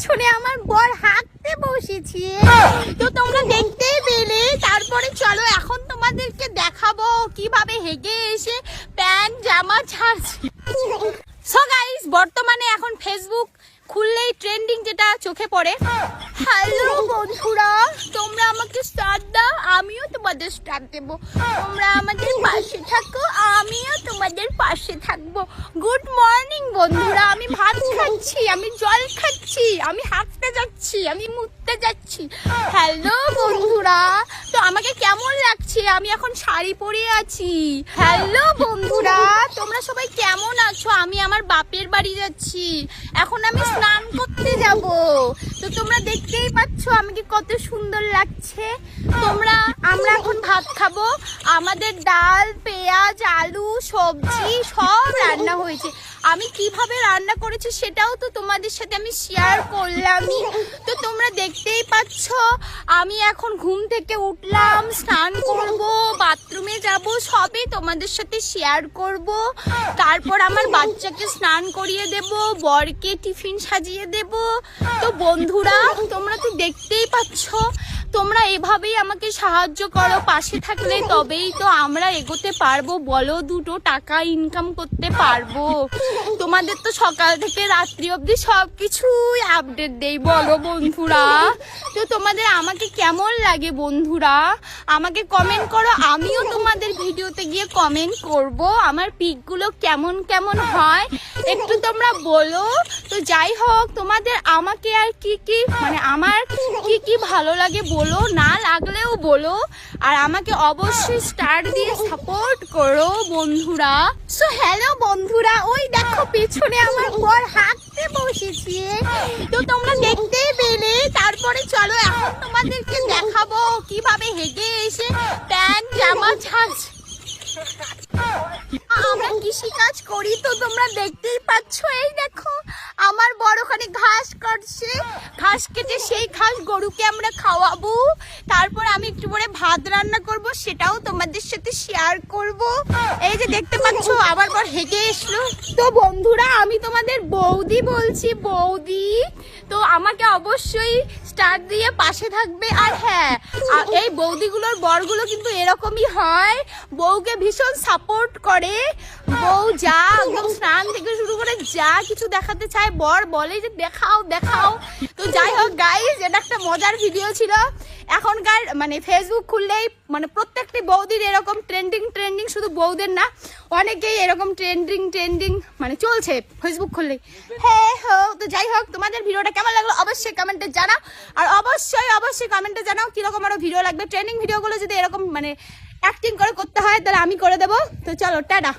পেছনে আমার বর হাঁটতে বসেছে, তো তোমরা দেখতেই পেলে। তারপরে চলো এখন তোমাদেরকে দেখাবো কিভাবে হেগে এসে প্যান্ট জামা ছাড়ছে। সো গাইস, বর্তমানে এখন ফেসবুক খুললেই ট্রেন্ডিং যেটা চোখে পড়ে, হ্যালো বন্ধুরা তোমরা আমাকে স্টার দাও, আমিও তোমাদের স্টার দেবো, তোমরা আমাদের পাশে থাকো, আমিও তোমাদের পাশে থাকবো। গুড মর্নিং বন্ধুরা, আমি ভাত খাচ্ছি, আমি জল খাচ্ছি, আমি হাঁটতে যাচ্ছি, আমি মুততে যাচ্ছি। হ্যালো বন্ধুরা, তো আমাকে কেমন লাগছে? আমি এখন শাড়ি পরে আছি। হ্যালো বন্ধুরা, তোমরা সবাই কেমন আছো? আমি আমার বাপের বাড়ি যাচ্ছি, এখন আমি স্নান করতে যাব। তো তোমরা দেখতেই পাচ্ছ আমাকে কত সুন্দর লাগছে। আমরা এখন ভাত খাবো, আমাদের ডাল, পেঁয়াজ, আলু, সবজি সব রান্না হয়েছে। আমি কিভাবে রান্না করেছি সেটাও তো তোমাদের সাথে আমি শেয়ার করলামই। তো তোমরা দেখতেই পাচ্ছ আমি এখন ঘুম থেকে উঠলাম, স্নান করব, বাথরুমে যাব, সবই তোমাদের সাথে শেয়ার করব। তারপর আমার বাচ্চাকে স্নান করিয়ে দেব, বরকে টিফিন সাজিয়ে দেব। তো বন্ধুরা তোমরা তো দেখতেই পাচ্ছ, তোমরা এভাবেই আমাকে সাহায্য করো, পাশে থাকলে তবেই তো আমরা এগোতে পারবো, বলো, দুটো টাকা ইনকাম করতে পারবো। তোমাদের তো সকাল থেকে রাত্রি অবধি সবকিছুই আপডেট দেই, বলো বন্ধুরা। তো তোমাদের আমাকে কেমন লাগে বন্ধুরা আমাকে কমেন্ট করো, আমিও তোমাদের ভিডিওতে গিয়ে কমেন্ট করব, আমার পিকগুলো কেমন কেমন হয় একটু তোমরা বলো। তো যাই হোক, তোমাদের আমাকে আর কি মানে আমার কি ভালো লাগে বলো, না লাগলেও বলো, আর আমাকে অবশ্যই স্টার দিয়ে সাপোর্ট করো বন্ধুরা। সো হ্যালো বন্ধুরা, ওই দেখো পেছনে আমার বর হাঁটতে বসেছে, তো তোমরা দেখতেই পেলে। তারপরে চলো এখন তোমাদেরকে দেখাবো কিভাবে হেগে এসে প্যান্ট জামা ছাড়ছে। আমরা কৃষি কাজ করি, তো তোমরা দেখতেই পাচ্ছ, এই দেখো আমার বড় ওখানে ঘাস কাটছে, ঘাস কেটে সেই ঘাস গরুকে আমরা খাওয়াবো। তারপর আমি একটু পরে ভাত রান্না করব, সেটাও তোমাদের সাথে শেয়ার করব। এই যে দেখতে পাচ্ছ আবার পর হেগে এসলো। তো বন্ধুরা আমি তোমাদের বৌদি বলছি, বৌদি, তো আমাকে অবশ্যই স্টার দিয়ে পাশে থাকবে। আর হ্যাঁ, এই বৌদিগুলোর বরগুলো কিন্তু এরকমই হয়, বউকে ভীষণ সাপোর্ট করে। বউ যা একদম স্নান থেকে শুরু করে যা কিছু দেখাতে চায় বর বলে যে দেখাও দেখাও। তো যাই হোক গাইস, এটা একটা মজার ভিডিও ছিল। এখনকার মানে ফেসবুক খুললেই মানে প্রত্যেকটি বৌদির এরকম ট্রেন্ডিং, শুধু বৌদের না, অনেকেই এরকম ট্রেন্ডিং মানে চলছে ফেসবুক খুললেই। হ্যাঁ হোক, তো যাই হোক, তোমাদের ভিডিওটা কেমন লাগলো অবশ্যই কমেন্টে জানাও, আর অবশ্যই কমেন্টে জানাও কিরকম আরো ভিডিও লাগবে। ট্রেন্ডিং ভিডিওগুলো যদি এরকম মানে অ্যাক্টিং করে করতে হয় তাহলে আমি করে দেবো। তো চলো টাটা।